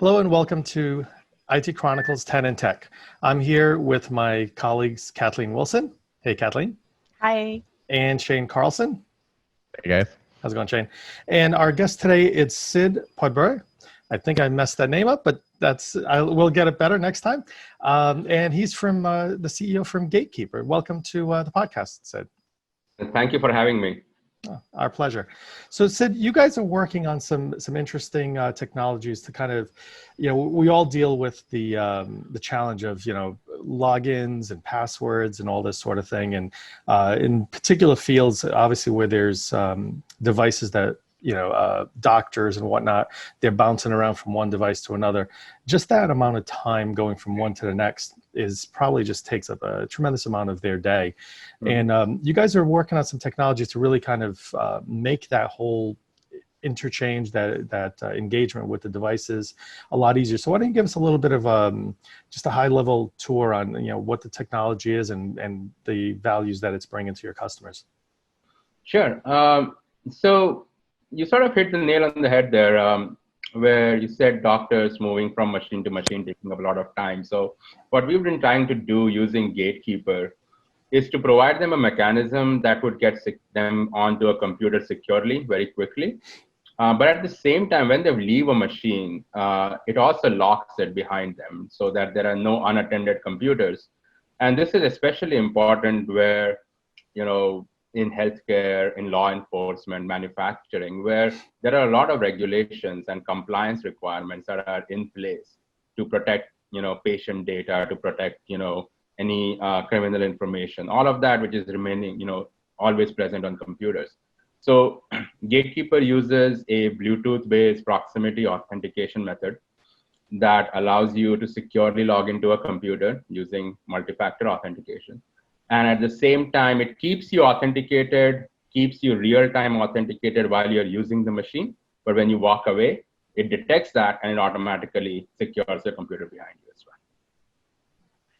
Hello and welcome to IT Chronicles 10 in Tech. I'm here with my colleagues Kathleen Wilson. Hey, Kathleen. Hi. And Shane Carlson. Hey, guys. How's it going, Shane? And our guest today is Siddarth Potbhare. I think I messed that name up, but we'll get it better next time. And he's from the CEO from Gatekeeper. Welcome to the podcast, Sid. Thank you for having me. Oh, our pleasure. So Sid, you guys are working on some interesting technologies to kind of, we all deal with the challenge of, logins and passwords and all this sort of thing. And in particular fields, obviously where there's devices that, doctors and whatnot, they're bouncing around from one device to another. Just that amount of time going from one to the next is probably just takes up a tremendous amount of their day. Mm-hmm. And you guys are working on some technologies to really kind of make that whole interchange, that engagement with the devices a lot easier. So why don't you give us a little bit of just a high level tour on what the technology is and the values that it's bringing to your customers? Sure. So you sort of hit the nail on the head there, where you said doctors moving from machine to machine taking up a lot of time. So what we've been trying to do using Gatekeeper is to provide them a mechanism that would get them onto a computer securely, very quickly. But at the same time, when they leave a machine, it also locks it behind them so that there are no unattended computers. And this is especially important where, in healthcare, in law enforcement, manufacturing, where there are a lot of regulations and compliance requirements that are in place to protect, patient data, to protect, any criminal information, all of that, which is remaining, always present on computers. So Gatekeeper uses a Bluetooth-based proximity authentication method that allows you to securely log into a computer using multi-factor authentication. And at the same time, it keeps you authenticated, keeps you real-time authenticated while you're using the machine. But when you walk away, it detects that and it automatically secures the computer behind you as well.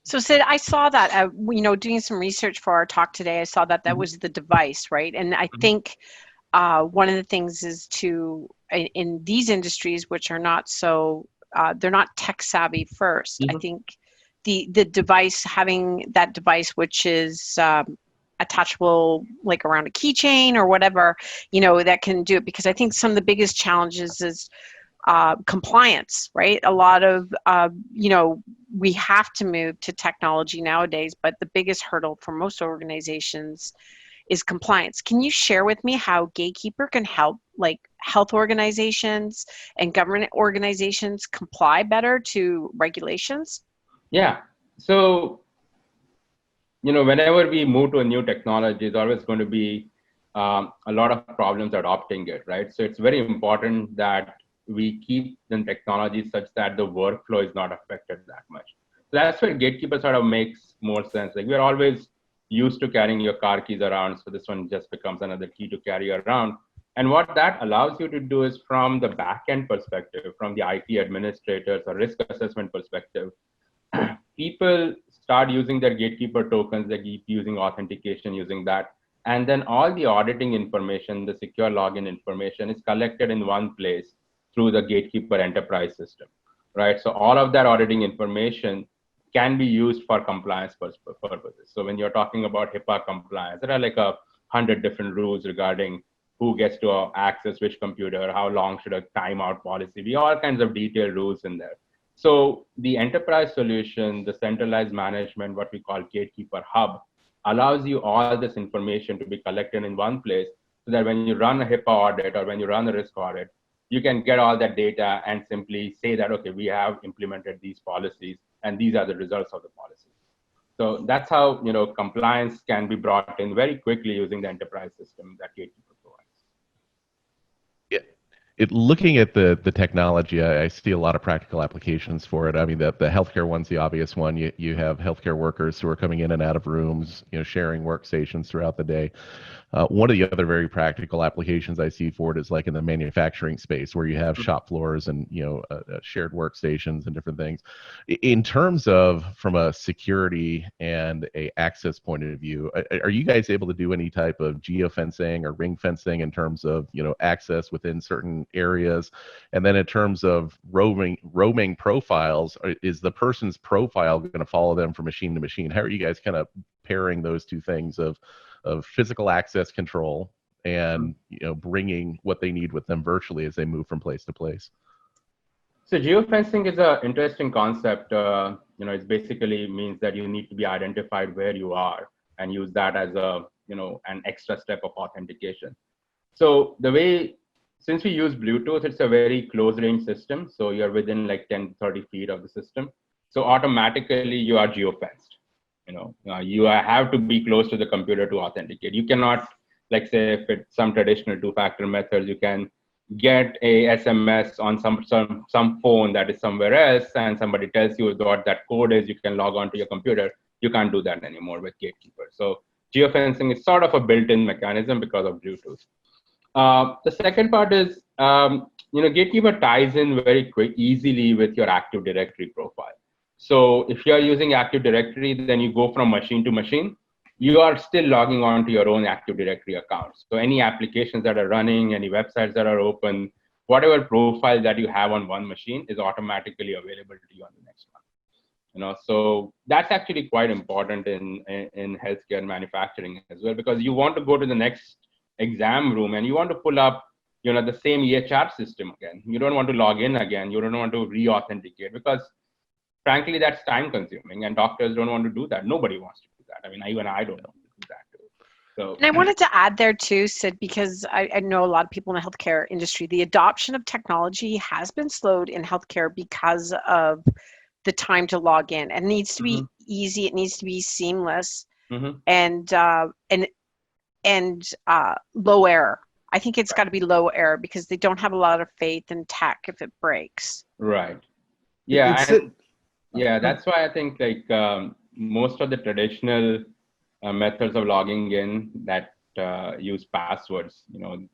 So Sid, I saw that, doing some research for our talk today, I saw that was the device, right? And I think one of the things is in these industries, which are not so, they're not tech savvy first. Mm-hmm. I think the device, having that device, which is attachable like around a keychain or whatever, that can do it. Because I think some of the biggest challenges is compliance, right? A lot of, we have to move to technology nowadays, but the biggest hurdle for most organizations is compliance. Can you share with me how Gatekeeper can help like health organizations and government organizations comply better to regulations? Yeah. So, whenever we move to a new technology, it's always going to be a lot of problems adopting it, right? So it's very important that we keep the technology such that the workflow is not affected that much. So that's where Gatekeeper sort of makes more sense. Like we're always used to carrying your car keys around, so this one just becomes another key to carry around. And what that allows you to do is from the back-end perspective, from the IT administrators or risk assessment perspective, people start using their Gatekeeper tokens, they keep using authentication using that. And then all the auditing information, the secure login information is collected in one place through the Gatekeeper enterprise system, right? So all of that auditing information can be used for compliance purposes. So when you're talking about HIPAA compliance, there are like 100 different rules regarding who gets to access which computer, how long should a timeout policy be, all kinds of detailed rules in there. So the enterprise solution, the centralized management, what we call Gatekeeper Hub, allows you all this information to be collected in one place so that when you run a HIPAA audit or when you run a risk audit, you can get all that data and simply say that, okay, we have implemented these policies and these are the results of the policy. So that's how compliance can be brought in very quickly using the enterprise system that Gatekeeper provides. Looking at the technology, I see a lot of practical applications for it. I mean, the healthcare one's the obvious one. You have healthcare workers who are coming in and out of rooms, sharing workstations throughout the day. One of the other very practical applications I see for it is like in the manufacturing space where you have shop floors and shared workstations and different things. In terms of from a security and a access point of view, are you guys able to do any type of geofencing or ring fencing in terms of access within certain areas? And then in terms of roaming profiles, is the person's profile going to follow them from machine to machine? How are you guys kind of pairing those two things of physical access control and bringing what they need with them virtually as they move from place to place? So geofencing is an interesting concept. It basically means that you need to be identified where you are and use that as an extra step of authentication. So since we use Bluetooth, it's a very close range system. So you're within like 10, 30 feet of the system. So automatically you are geofenced. You have to be close to the computer to authenticate. You cannot, like say, if it's some traditional two-factor methods, you can get a SMS on some phone that is somewhere else, and somebody tells you what that code is, you can log on to your computer. You can't do that anymore with Gatekeeper. So geofencing is sort of a built-in mechanism because of Bluetooth. The second part is, Gatekeeper ties in very easily with your Active Directory profile. So if you're using Active Directory, then you go from machine to machine. You are still logging on to your own Active Directory accounts. So any applications that are running, any websites that are open, whatever profile that you have on one machine is automatically available to you on the next one. So that's actually quite important in healthcare and manufacturing as well, because you want to go to the next exam room and you want to pull up, the same EHR system again. You don't want to log in again. You don't want to re-authenticate, because frankly, that's time consuming and doctors don't want to do that. Nobody wants to do that. I mean, even I don't want to do that too. So, and I wanted to add there too, Sid, because I know a lot of people in the healthcare industry, the adoption of technology has been slowed in healthcare because of the time to log in. It needs to be easy. It needs to be seamless and low error. I think it's got to be low error because they don't have a lot of faith in tech if it breaks. Right. Yeah. That's why I think most of the traditional methods of logging in that use passwords,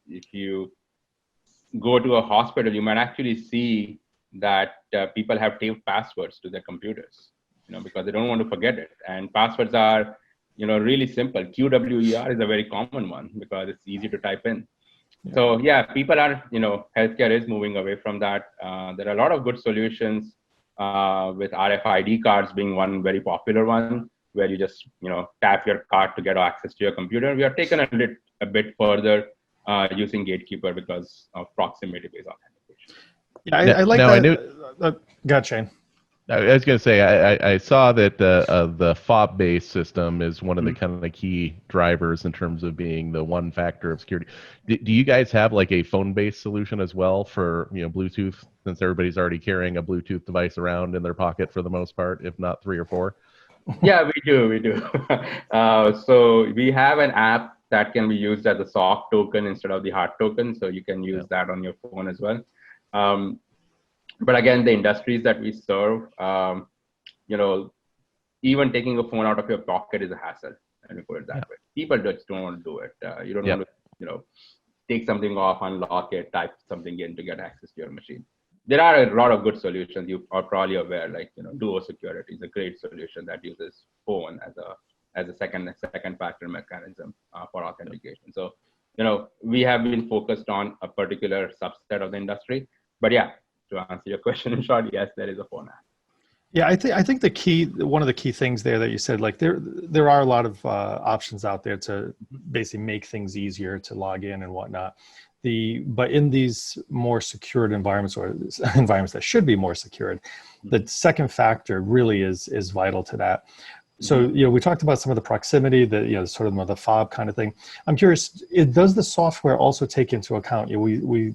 if you go to a hospital, you might actually see that people have taped passwords to their computers, because they don't want to forget it. And passwords are, really simple. QWER is a very common one because it's easy to type in. Yeah. So people are, healthcare is moving away from that. There are a lot of good solutions with RFID cards being one very popular one, where you just, tap your card to get access to your computer. We are taken a bit further using Gatekeeper because of proximity-based authentication. Yeah, I like that. Gotcha, Shane. I was going to say, I saw that the fob-based system is one of the kind of key drivers in terms of being the one factor of security. Do you guys have like a phone-based solution as well for Bluetooth, since everybody's already carrying a Bluetooth device around in their pocket for the most part, if not 3 or 4? Yeah, we do. So we have an app that can be used as a soft token instead of the hard token, so you can use that on your phone as well. But again, the industries that we serve, even taking a phone out of your pocket is a hassle. Let me put it that way. People just don't want to do it. You don't want to, take something off, unlock it, type something in to get access to your machine. There are a lot of good solutions. You are probably aware, like Duo Security is a great solution that uses phone as a second factor mechanism for authentication. So, we have been focused on a particular subset of the industry. But to answer your question in short, yes, there is a phone app. Yeah, I think one of the key things there that you said, like there are a lot of options out there to basically make things easier to log in and whatnot. But in these more secured environments, or environments that should be more secured, the second factor really is vital to that. So, we talked about some of the proximity, sort of the fob kind of thing. I'm curious, does the software also take into account, we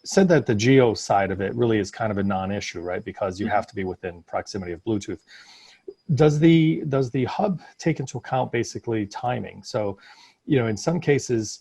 said that the geo side of it really is kind of a non-issue, right? Because you have to be within proximity of Bluetooth. Does the hub take into account basically timing? So, in some cases,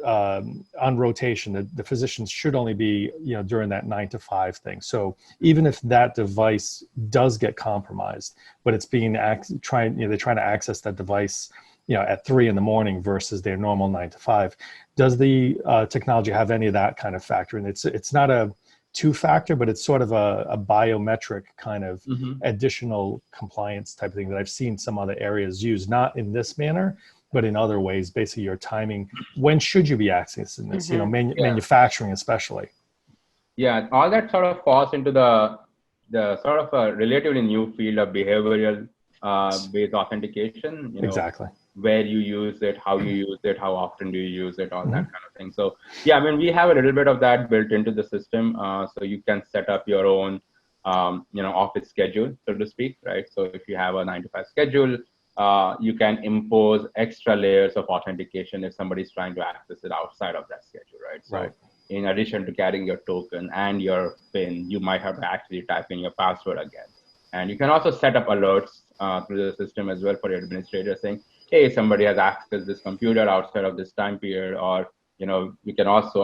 on rotation, the physicians should only be, during that 9 to 5 thing. So even if that device does get compromised, but it's being they're trying to access that device, at 3 in the morning versus their normal 9 to 5, does the technology have any of that kind of factor? And it's not a 2-factor, but it's sort of a biometric kind of additional compliance type of thing that I've seen some other areas use, not in this manner, but in other ways, basically your timing. When should you be accessing this? You know, manufacturing especially. Yeah, all that sort of falls into the sort of a relatively new field of behavioral based authentication. You know, Exactly. where you use it, how you use it, how often do you use it, all that kind of thing. So yeah, I mean, we have a little bit of that built into the system, so you can set up your own, you know, office schedule, so to speak, right? So if you have a 9 to 5 schedule, you can impose extra layers of authentication if somebody's trying to access it outside of that schedule, right? So in addition to carrying your token and your PIN, you might have to actually type in your password again. And you can also set up alerts through the system as well for your administrator saying, hey, somebody has accessed this computer outside of this time period, or, you know, you can also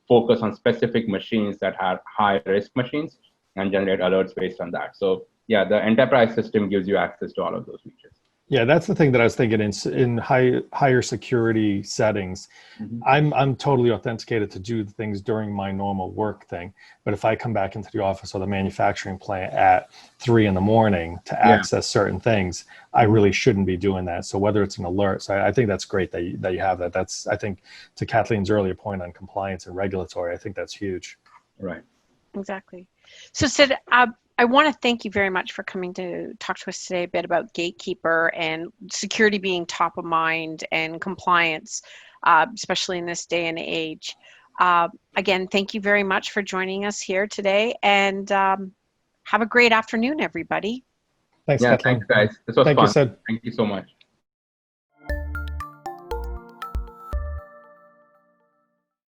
focus on specific machines that are high risk machines and generate alerts based on that. So yeah, the enterprise system gives you access to all of those features. Yeah, that's the thing that I was thinking in higher security settings. I'm totally authenticated to do things during my normal work thing. But if I come back into the office or the manufacturing plant at 3 in the morning to access certain things, I really shouldn't be doing that. So whether it's an alert, so I think that's great that you have that. That's, I think, to Kathleen's earlier point on compliance and regulatory, I think that's huge. Right. Exactly. So Sid, I want to thank you very much for coming to talk to us today a bit about Gatekeeper and security being top of mind and compliance, especially in this day and age. Again, thank you very much for joining us here today, and have a great afternoon, everybody. Thanks, Yeah, Kathleen. thanks, guys. This was Thank fun. you, Sid. Thank you so much.